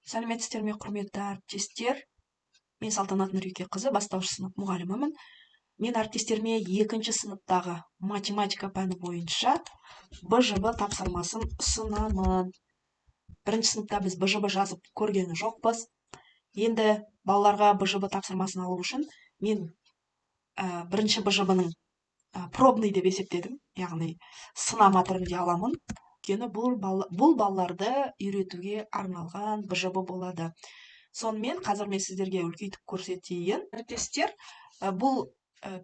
Сәлеметсіздер ме, құрметті әріптестер? Мен Салтанат Нұрекеқызы, бастауыш сынып мұғалімімін. Мен әріптестеріме екінші сыныптағы математика пәні бойынша БЖБ тапсырмасын ұсынамын. Бірінші сыныпта біз БЖБ жазып көрген жоқпыз. Енді балаларға БЖБ тапсырмасын алу үшін мен бірінші БЖБ-ның пробный деп есептедім, яғни сынама түрінде аламын. Өйткені бұл балаларды үйретуге арналған БЖБ болады. Сонымен қазір мен сіздерге үлкейтіп көрсетейін. Әріптестер, бұл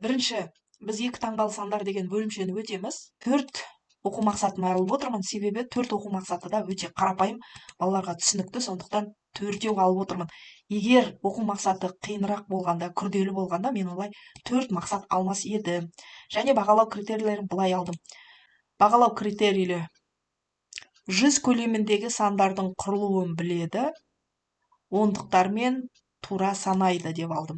бірінші біз екі таңбалы сандар деген бөлімшені өтеміз. 4 оқу мақсатын алып отырмын, себебі 4 оқу мақсаты да өте қарапайым, балаларға түсінікті, сондықтан 4-еу алып отырмын. Егер оқу мақсаты қиынырақ болғанда, күрделі болғанда, мен олай 4 мақсат алмас едім. Және бағалау критерийлерін былай алдым. Бағалау критерийлі 100 көлеміндегі сандардың құрылуын біледі, ондықтармен тура санайды деп алдым.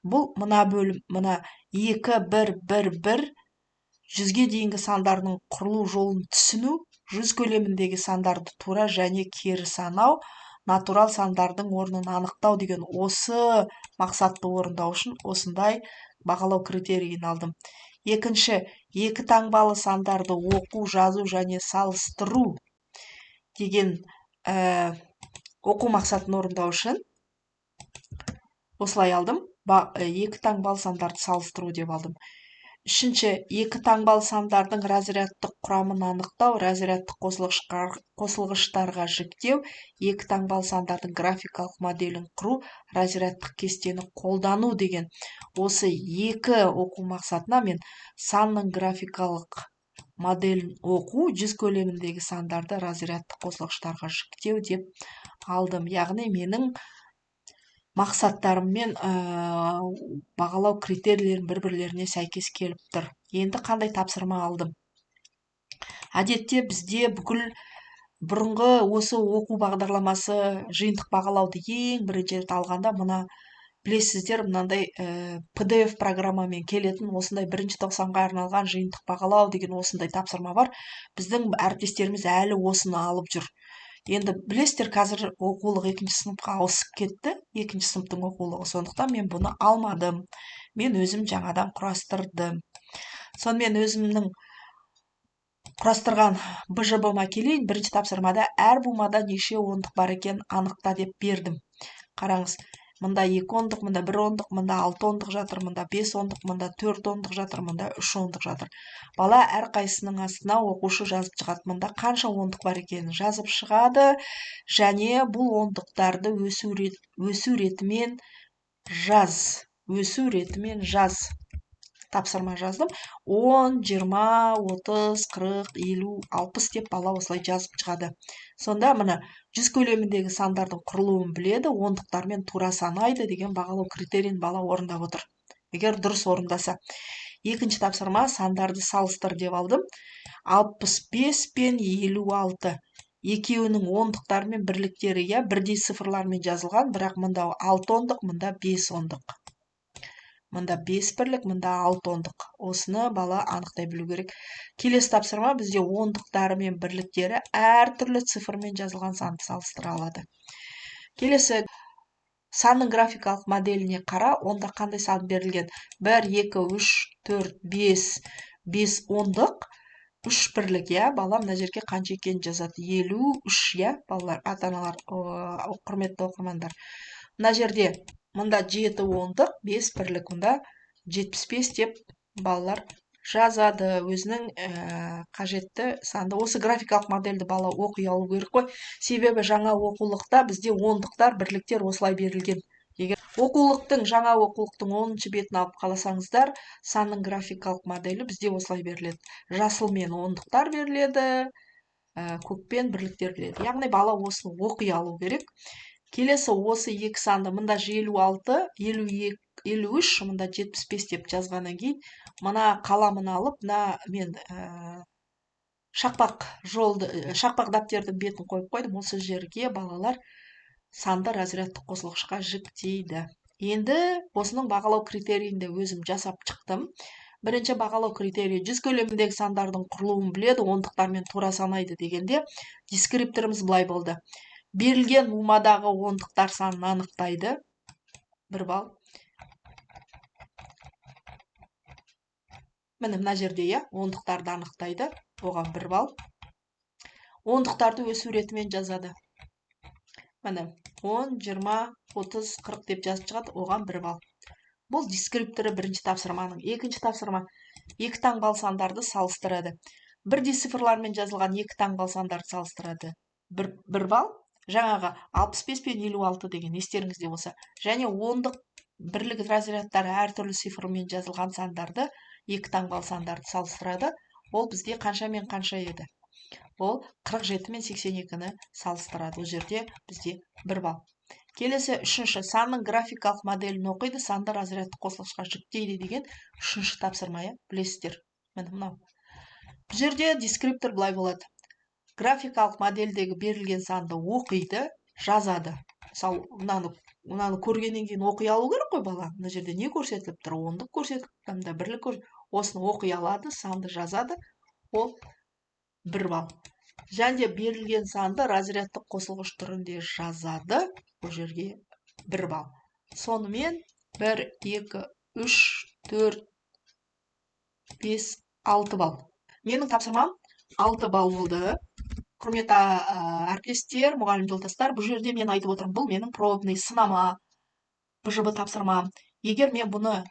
Бұл мына бөлім, мына 2, 1, 1, 1, 100-ге дейінгі сандардың құрылу жолын түсіну, 100 көлеміндегі сандарды тура және кері санау, натурал сандардың орнын анықтау деген осы мақсатты орындау үшін осындай бағалау критерийін алдым. Екінші, екі таңбалы сандарды оқу, жазу және салыстыру деген оқу мақсатын орындау үшін осылай алдым. Екі таңбалы сандарды салыстыру деп алдым. Үшінші, екі таңбалы сандардың разрядтық құрамын анықтау, разрядтық қосылғыштарға жіктеу, екі таңбалы сандардың графикалық моделін құру, разрядтық кестені қолдану деген осы екі оқу мақсатына мен санның графикалық моделін оқу, 100 көлеміндегі сандарды разрядтық қосылғыштарға жіктеу деп алдым. Яғни менің мақсаттарым мен бағалау критерийлерін бір-бірлеріне сәйкес келіп тұр. Енді қандай тапсырма алдым? Әдетте бізде бүкіл бұрынғы осы оқу бағдарламасы жиынтық бағалауды ең бірінші рет алғанда мына білесіздер, мынандай PDF программамен келетін осындай 1-90-ға арналған жиынтық бағалау деген осындай тапсырма бар. Біздің әріптестеріміз әлі осыны алып жүр. Енді білесіздер, қазір оқулық 2-ші сыныпқа ауысып кетті, 2-ші сыныптың оқулығы, сондықтан мен бұны алмадым. Мен өзім жаңадан құрастырдым. Сонымен өзімнің құрастырған БЖБ-ма келейін. Бірінші тапсырмада әр бумада неше ондық бар екен анықта деп бердім. Қараңыз, мында 2 ондық, мында 1 ондық, мында 6 ондық жатыр, мында 5 ондық, мында 4 ондық жатыр, мында 3 ондық жатыр. Бала әрқайсының астына оқушы жазып шығады. Мында қанша ондық бар екенін жазып шығады, және бұл ондықтарды өсу ретімен жаз. Тапсырма жаздым. 10, 20, 30, 40, 50, 60 деп бала осылай жазып шығады. Сонда мына 100 көлеміндегі сандардың құрылуын біледі, ондықтармен тура санайды деген бағалау критерийін бала орындап отыр. Егер дұрыс орындаса. Екінші тапсырма сандарды салыстыр деп алдым. 65 пен 56. Екеуінің ондықтары мен бірліктері бірдей цифрлармен жазылған, бірақ мында 6 ондық, мында 5 ондық. Мында 5 бірлік, мында 6 ондық. Осыны бала анықтай білу керек. Келесі тапсырма бізде ондықтары мен бірліктері әртүрлі цифрмен жазылған санды салыстыра алады. Келесі санның графикалық моделіне қара, онда қандай сан берілген? 1, 2, 3, 4, 5, 5 ондық, 3 бірлік, бала мына жерге қанша екенін жазады? 53, балалар, ата-аналар, құрметті оқырмандар. Мына жерде мында 7 ондық, 5 бірлік, мында 75 деп балалар жазады. Өзінің қажетті санды. Осы графикалық модельді бала оқи алу керек қой. Себебі жаңа оқулықта бізде ондықтар, бірліктер осылай берілген. Егер жаңа оқулықтың 10-шы бетін алып қаласаңыздар, санның графикалық моделі бізде осылай беріледі. Жасылмен ондықтар беріледі, көкпен бірліктер беріледі. Яғни бала осыны оқи алу керек. Келесі осы екі санды, мында 56, 53, мында 75 деп жазғаннан кейін, мына қаламын алып, мен шақпақ дәптердің бетін қойып қойдым. Осы жерге балалар санды разрядтық қосылғышқа жіктейді. Енді осының бағалау критерийінде өзім жасап шықтым. Бірінші бағалау критерийі 100 көлеміндегі сандардың құрылуын біледі, ондықтармен тура санайды дегенде дескрипторымыз былай болды. берілген бумадағы ондықтар санын анықтайды. 1 балл. Міне мына жерде ондықтарды анықтайды. Оған 1 балл. Ондықтарды өз суретімен жазады. Міне 10, 20, 30, 40 деп жазып шығады. Оған 1 балл. Бұл дескрипторы бірінші тапсырманың. Екінші тапсырма екі таңбалы сандарды салыстырады. Бірдей цифрлармен жазылған екі таңбалы сандарды салыстырады. 1 балл. Жаңағы 65 пен 56 деген естеріңізде болса. Және ондық бірлік разрядтары әртүрлі цифрмен жазылған сандарды, екі таңбалы сандарды салыстырады. Ол бізде қанша мен қанша еді? Ол 47 мен 82-ні салыстырады. Ол жерде бізде 1 балл. Келесі үшінші санның графикалық моделін оқиды, санды разрядты қосылғышқа жүктейді деген үшінші тапсырма, білесіздер. Міне мынау. Бұл жерде дескриптор былай болады. Графикалық модельдегі берілген санды оқиды, жазады. Мысалы, мынаны көргеннен кейін оқи алу керек қой бала. Мына жерде не көрсетіліп тұр? Ондық көрсетіліп, тамда бірлік көрсетіліп. Осыны оқи алады, санды жазады. Ол 1 балл. Және берілген санды разрядты қосылғыш түрінде жазады. Бұл жерге 1 балл. Сонымен 1, 2, 3, 4, 5, 6 балл. Менің тапсырмам 6 балл болды. Құрметті әріптестер, мұғалім жолдастар, бұл жерде мен айтып отырмын, бұл менің пробный сынама, БЖБ тапсырмам. Егер мен бұны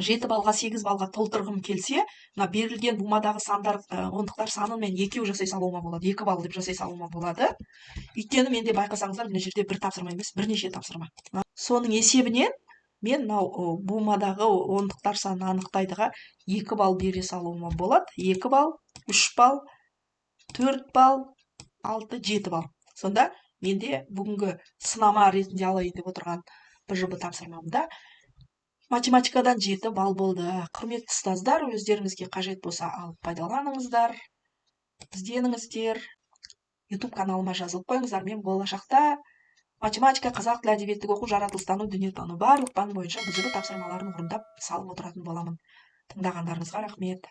7 балға, 8 балға толтырғым келсе, берілген бумадағы сандар, ондықтар санын мен екеу жасай салуыма болады. 2 балл деп жасай салуыма болады. Өйткені менде байқасаңыздар, мына жерде бір тапсырма емес, бірнеше тапсырма. Соның есебінен мен бумадағы ондықтар санын анықтайдыға 2 балл бере салуыма болады. 2 балл, 3 балл, 4 балл, 6, 7 балл. Сонда менде бүгінгі сынама ретінде алайын деп отырған БЖБ тапсырмамда математикадан 7 балл болды. Құрметті ұстаздар, өздеріңізге қажет болса алып пайдаланыңыздар, ізденіңіздер. YouTube каналыма жазылып қойыңыздар. Мен болашақта математика, қазақ тілі әдебиеттік оқу, жаратылыстану, дүниетану барлық пән бойынша БЖБ тапсырмаларын орындап салып отыратын боламын. Тыңдағандарыңызға рахмет.